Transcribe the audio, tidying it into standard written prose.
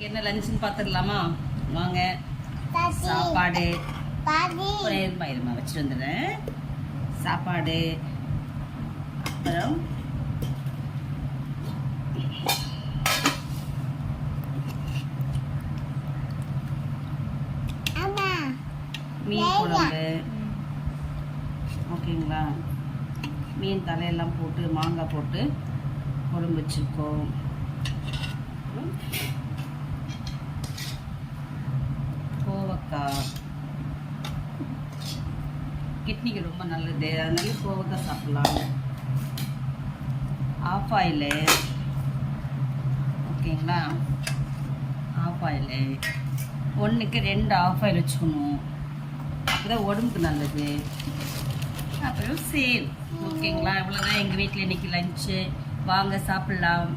என்ன லஞ்சுன்னு பார்த்துடலாமா? வாங்க. சாப்பாடு இருமா வச்சுட்டு வந்துடுறேன். சாப்பாடு, அப்புறம் மீன் குழம்பு. ஓகேங்களா? மீன் தலையெல்லாம் போட்டு மாங்காய் போட்டு குழம்பு வச்சுருக்கோம். கோவக்காய் கிட்னிக்கு ரொம்ப நல்லது, அதனால கோவக்காய் சாப்பிடலாம். Half oil. ஓகேங்களா? ஆஃப் ஆயிலு 1க்கு 2 ஆஃப் ஆயில் வச்சுக்கணும், அப்போதான் உடம்புக்கு நல்லது. அப்புறம் சேல். ஓகேங்களா? இவ்வளோதான் எங்கள் வீட்டில் இன்றைக்கி லஞ்சு. வாங்க சாப்பிட்லாம்.